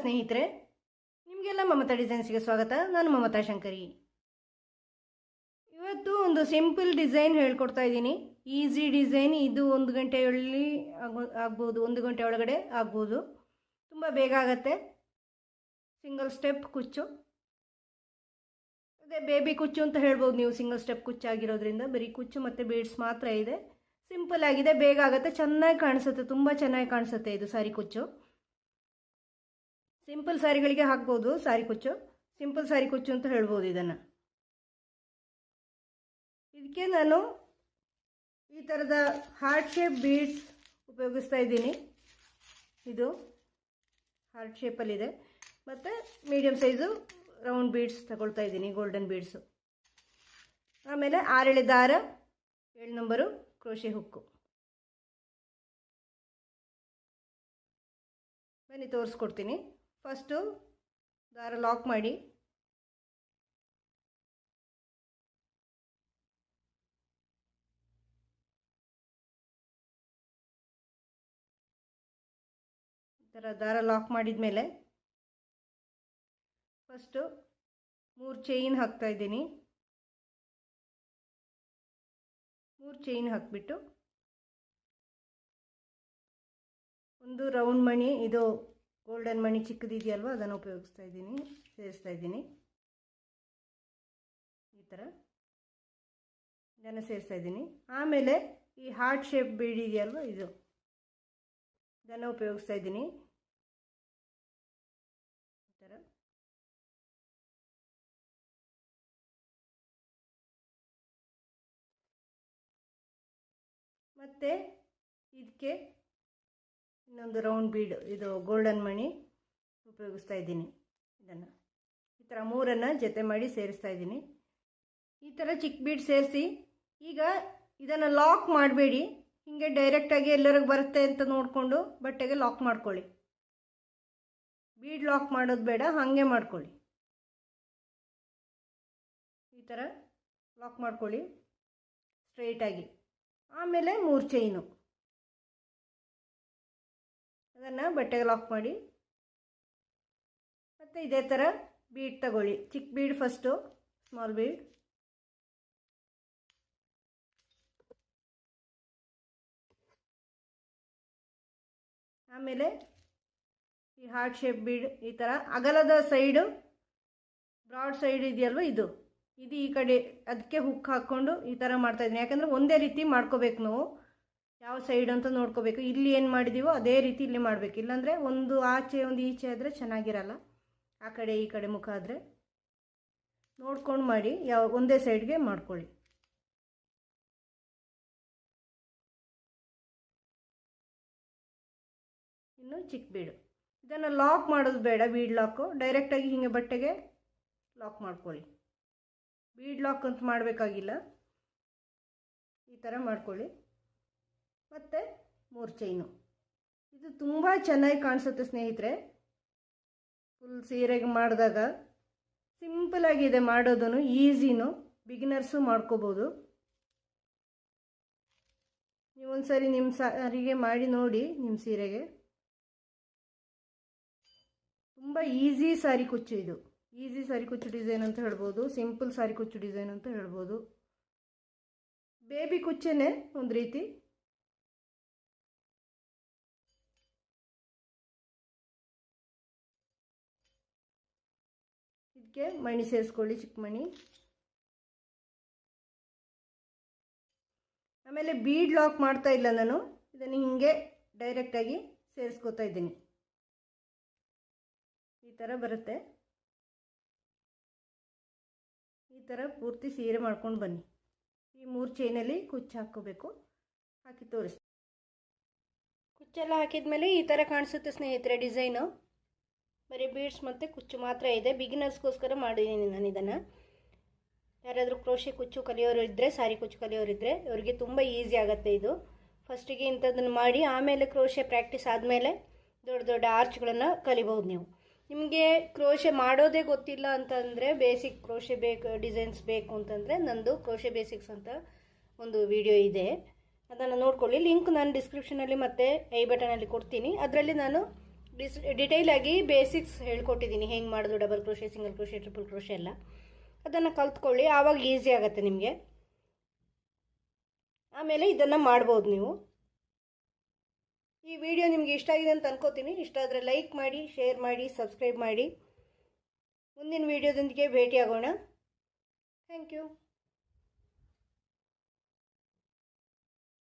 ಸ್ನೇಹಿತರೆ, ನಿಮಗೆಲ್ಲ ಮಮತಾ ಡಿಸೈನ್ಸ್ಗೆ ಸ್ವಾಗತ. ನಾನು ಮಮತಾ ಶಂಕರಿ. ಇವತ್ತು ಒಂದು ಸಿಂಪಲ್ ಡಿಸೈನ್ ಹೇಳ್ಕೊಡ್ತಾ ಇದ್ದೀನಿ. Easy design. ಇದು 1 ಗಂಟೆಯಲ್ಲಿ ಆಗ್ಬೋದು, 1 ಗಂಟೆ ಒಳಗಡೆ ಆಗ್ಬೋದು. ತುಂಬ ಬೇಗ ಆಗುತ್ತೆ. ಸಿಂಗಲ್ ಸ್ಟೆಪ್ ಕುಚ್ಚು, ಅದೇ ಬೇಬಿ ಕುಚ್ಚು ಅಂತ ಹೇಳ್ಬೋದು ನೀವು. ಸಿಂಗಲ್ ಸ್ಟೆಪ್ ಕುಚ್ಚಾಗಿರೋದ್ರಿಂದ ಬರೀ ಕುಚ್ಚು ಮತ್ತು ಬೀಡ್ಸ್ ಮಾತ್ರ ಇದೆ. ಸಿಂಪಲ್ ಆಗಿದೆ, ಬೇಗ ಆಗುತ್ತೆ, ಚೆನ್ನಾಗಿ ಕಾಣಿಸುತ್ತೆ, ತುಂಬ ಚೆನ್ನಾಗಿ ಕಾಣಿಸುತ್ತೆ. ಇದು ಸಾರಿ ಕುಚ್ಚು. ಸಿಂಪಲ್ ಸ್ಯಾರಿಗಳಿಗೆ ಹಾಕ್ಬೋದು ಸಾರಿ ಕುಚ್ಚು. ಸಿಂಪಲ್ ಸ್ಯಾರಿ ಕುಚ್ಚು ಅಂತ ಹೇಳ್ಬೋದು ಇದನ್ನು. ಇದಕ್ಕೆ ನಾನು ಈ ಥರದ ಹಾರ್ಟ್ ಶೇಪ್ ಬೀಡ್ಸ್ ಉಪಯೋಗಿಸ್ತಾ ಇದ್ದೀನಿ. ಇದು ಹಾರ್ಟ್ ಶೇಪಲ್ಲಿದೆ. ಮತ್ತು ಮೀಡಿಯಮ್ ಸೈಜು ರೌಂಡ್ ಬೀಡ್ಸ್ ತಗೊಳ್ತಾ ಇದ್ದೀನಿ, ಗೋಲ್ಡನ್ ಬೀಡ್ಸು. ಆಮೇಲೆ 6 ಎಳೆ ದಾರ, 7 ನಂಬರು ಕ್ರೋಶೆ ಹುಕ್ಕು. ಬನ್ನಿ ತೋರಿಸ್ಕೊಡ್ತೀನಿ. ಫಸ್ಟು ದಾರ ಲಾಕ್ ಮಾಡಿ, ಈ ಥರ ದಾರ ಲಾಕ್ ಮಾಡಿದ ಮೇಲೆ ಫಸ್ಟು 3 ಚೈನ್ ಹಾಕ್ತಾ ಇದ್ದೀನಿ. 3 ಚೈನ್ ಹಾಕಿಬಿಟ್ಟು ಒಂದು ರೌಂಡ್ ಮಣಿ, ಇದು ಗೋಲ್ಡನ್ ಮಣಿ ಚಿಕ್ಕದಿದೆಯಲ್ವ, ಅದನ್ನು ಉಪಯೋಗಿಸ್ತಾ ಇದ್ದೀನಿ, ಸೇರಿಸ್ತಾ ಇದ್ದೀನಿ. ಈ ಥರ ಇದನ್ನು ಸೇರಿಸ್ತಾ ಇದ್ದೀನಿ. ಆಮೇಲೆ ಈ ಹಾರ್ಟ್ ಶೇಪ್ ಬೀಡ್ ಇದೆಯಲ್ವ, ಇದನ್ನು ಉಪಯೋಗಿಸ್ತಾ ಇದ್ದೀನಿ. ಈ ಥರ ಮತ್ತು ಇದಕ್ಕೆ ಇನ್ನೊಂದು ರೌಂಡ್ ಬೀಡ್, ಇದು ಗೋಲ್ಡನ್ ಮಣಿ ಉಪಯೋಗಿಸ್ತಾ ಇದ್ದೀನಿ. ಇದನ್ನು ಈ ಥರ 3 ಜೊತೆ ಮಾಡಿ ಸೇರಿಸ್ತಾ ಇದ್ದೀನಿ. ಈ ಥರ ಚಿಕ್ಕ ಬೀಡ್ ಸೇರಿಸಿ, ಈಗ ಇದನ್ನು ಲಾಕ್ ಮಾಡಬೇಡಿ. ಹೀಗೆ ಡೈರೆಕ್ಟಾಗಿ ಎಲ್ಲರಿಗೂ ಬರುತ್ತೆ ಅಂತ ನೋಡಿಕೊಂಡು ಬಟ್ಟೆಗೆ ಲಾಕ್ ಮಾಡ್ಕೊಳ್ಳಿ. ಬೀಡ್ ಲಾಕ್ ಮಾಡೋದು ಬೇಡ, ಹಾಗೆ ಮಾಡ್ಕೊಳ್ಳಿ. ಈ ಥರ ಲಾಕ್ ಮಾಡ್ಕೊಳ್ಳಿ ಸ್ಟ್ರೈಟಾಗಿ. ಆಮೇಲೆ 3 ಚೈನು, ಅದನ್ನು ಬಟ್ಟೆಗೆ ಲಾಕ್ ಮಾಡಿ. ಮತ್ತು ಇದೇ ಥರ ಬೀಡ್ ತಗೊಳ್ಳಿ. ಚಿಕ್ಕ ಬೀಡ್ ಫಸ್ಟು, ಸ್ಮಾಲ್ ಬೀಡ್. ಆಮೇಲೆ ಈ ಹಾರ್ಟ್ ಶೇಪ್ ಬೀಡ್, ಈ ಥರ ಅಗಲದ ಸೈಡು, ಬ್ರಾಡ್ ಸೈಡ್ ಇದೆಯಲ್ವ, ಇದು ಈ ಕಡೆ, ಅದಕ್ಕೆ ಹುಕ್ ಹಾಕ್ಕೊಂಡು ಈ ಥರ ಮಾಡ್ತಾಯಿದ್ದೀನಿ. ಯಾಕಂದರೆ ಒಂದೇ ರೀತಿ ಮಾಡ್ಕೋಬೇಕು ನಾವು, ಯಾವ ಸೈಡ್ ಅಂತ ನೋಡ್ಕೋಬೇಕು. ಇಲ್ಲಿ ಏನು ಮಾಡಿದ್ದೀವೋ ಅದೇ ರೀತಿ ಇಲ್ಲಿ ಮಾಡಬೇಕು. ಇಲ್ಲಾಂದರೆ ಒಂದು ಆಚೆ ಒಂದು ಈಚೆ ಆದರೆ ಚೆನ್ನಾಗಿರಲ್ಲ. ಆ ಕಡೆ ಈ ಕಡೆ ಮುಖ ಆದರೆ ನೋಡ್ಕೊಂಡು ಮಾಡಿ, ಒಂದೇ ಸೈಡ್ಗೆ ಮಾಡ್ಕೊಳ್ಳಿ. ಇನ್ನು ಚಿಕ್ಕ ಬೀಡು, ಇದನ್ನು ಲಾಕ್ ಮಾಡೋದು ಬೇಡ, ಬೀಡ್ ಲಾಕು. ಡೈರೆಕ್ಟಾಗಿ ಹೀಗೆ ಬಟ್ಟೆಗೆ ಲಾಕ್ ಮಾಡ್ಕೊಳ್ಳಿ. ಬೀಡ್ ಲಾಕ್ ಅಂತ ಮಾಡಬೇಕಾಗಿಲ್ಲ, ಈ ಥರ ಮಾಡ್ಕೊಳ್ಳಿ. ಮತ್ತು 3 ಚೈನು. ಇದು ತುಂಬ ಚೆನ್ನಾಗಿ ಕಾಣಿಸುತ್ತೆ ಸ್ನೇಹಿತರೆ. ಫುಲ್ ಸೀರೆಗೆ ಮಾಡಿದಾಗ ಸಿಂಪಲಾಗಿದೆ ಮಾಡೋದು, ಈಸಿನೂ, ಬಿಗಿನರ್ಸು ಮಾಡ್ಕೋಬೋದು. ನೀವೊಂದ್ಸರಿ ನಿಮ್ಮ ಸಾರಿಗೆ ಮಾಡಿ ನೋಡಿ, ನಿಮ್ಮ ಸೀರೆಗೆ. ತುಂಬ ಈಸಿ ಸಾರಿ ಕುಚ್ಚು ಇದು. ಈಸಿ ಸಾರಿ ಕುಚ್ಚು ಡಿಸೈನ್ ಅಂತ ಹೇಳ್ಬೋದು, ಸಿಂಪಲ್ ಸಾರಿ ಕುಚ್ಚು ಡಿಸೈನ್ ಅಂತ ಹೇಳ್ಬೋದು. ಬೇಬಿ ಕುಚ್ಚೇನೆ ಒಂದು ರೀತಿ. ಇದಕ್ಕೆ ಮಣಿ ಸೇರಿಸ್ಕೊಳ್ಳಿ, ಚಿಕ್ಕ ಮಣಿ. ಆಮೇಲೆ ಬೀಡ್ ಲಾಕ್ ಮಾಡ್ತಾ ಇಲ್ಲ ನಾನು, ಇದನ್ನು ಹಿಂಗೆ ಡೈರೆಕ್ಟಾಗಿ ಸೇರಿಸ್ಕೋತಾ ಇದ್ದೀನಿ. ಈ ಥರ ಬರುತ್ತೆ. ಈ ಥರ ಪೂರ್ತಿ ಸೀರೆ ಮಾಡ್ಕೊಂಡು ಬನ್ನಿ. ಈ 3 ಚೈನಲ್ಲಿ ಕುಚ್ಚು ಹಾಕ್ಕೋಬೇಕು. ಹಾಕಿ ತೋರಿಸಿ. ಕುಚ್ಚೆಲ್ಲ ಹಾಕಿದ್ಮೇಲೆ ಈ ಥರ ಕಾಣಿಸುತ್ತೆ ಸ್ನೇಹಿತರೆ ಡಿಸೈನು. ಬರೀ ಬೀಡ್ಸ್ ಮತ್ತು ಕುಚ್ಚು ಮಾತ್ರ ಇದೆ. ಬಿಗಿನರ್ಸ್ಗೋಸ್ಕರ ಮಾಡಿದ್ದೀನಿ ನಾನು ಇದನ್ನು. ಯಾರಾದರೂ ಕ್ರೋಶೆ ಕುಚ್ಚು ಕಲಿಯೋರು ಇದ್ದರೆ, ಸಾರಿ ಕುಚ್ಚು ಕಲಿಯೋರಿದ್ದರೆ ಇವರಿಗೆ ತುಂಬ ಈಸಿ ಆಗುತ್ತೆ ಇದು. ಫಸ್ಟಿಗೆ ಇಂಥದ್ದನ್ನು ಮಾಡಿ, ಆಮೇಲೆ ಕ್ರೋಶೆ ಪ್ರಾಕ್ಟೀಸ್ ಆದಮೇಲೆ ದೊಡ್ಡ ದೊಡ್ಡ ಆರ್ಚ್ಗಳನ್ನು ಕಲಿಬೋದು ನೀವು. ನಿಮಗೆ ಕ್ರೋಶೆ ಮಾಡೋದೇ ಗೊತ್ತಿಲ್ಲ ಅಂತಂದರೆ, ಬೇಸಿಕ್ ಕ್ರೋಶೆ ಡಿಸೈನ್ಸ್ ಬೇಕು ಅಂತಂದರೆ ನಂದು ಕ್ರೋಶೆ ಬೇಸಿಕ್ಸ್ ಅಂತ ಒಂದು ವಿಡಿಯೋ ಇದೆ, ಅದನ್ನು ನೋಡ್ಕೊಳ್ಳಿ. ಲಿಂಕ್ ನಾನು ಡಿಸ್ಕ್ರಿಪ್ಷನಲ್ಲಿ ಮತ್ತು ಐ ಬಟನಲ್ಲಿ ಕೊಡ್ತೀನಿ. ಅದರಲ್ಲಿ ನಾನು ಡಿಟೈಲ್ ಆಗಿ ಬೇಸಿಕ್ಸ್ ಹೇಳ್ಕೊಟ್ಟಿದ್ದೀನಿ, ಹೆಂಗೆ ಮಾಡೋದು double crochet, single crochet, triple crochet ಎಲ್ಲ. ಅದನ್ನು ಕಲ್ತ್ಕೊಳ್ಳಿ, ಆವಾಗ ಈಸಿ ಆಗುತ್ತೆ ನಿಮಗೆ. ಆಮೇಲೆ ಇದನ್ನು ಮಾಡ್ಬೋದು ನೀವು. ಈ ವಿಡಿಯೋ ನಿಮಗೆ ಇಷ್ಟ ಆಗಿದೆ ಅಂತ ಅನ್ಕೋತೀನಿ. ಇಷ್ಟ ಆದರೆ ಲೈಕ್ ಮಾಡಿ, ಶೇರ್ ಮಾಡಿ, ಸಬ್ಸ್ಕ್ರೈಬ್ ಮಾಡಿ. ಮುಂದಿನ ವಿಡಿಯೋದೊಂದಿಗೆ ಭೇಟಿಯಾಗೋಣ. Thank you.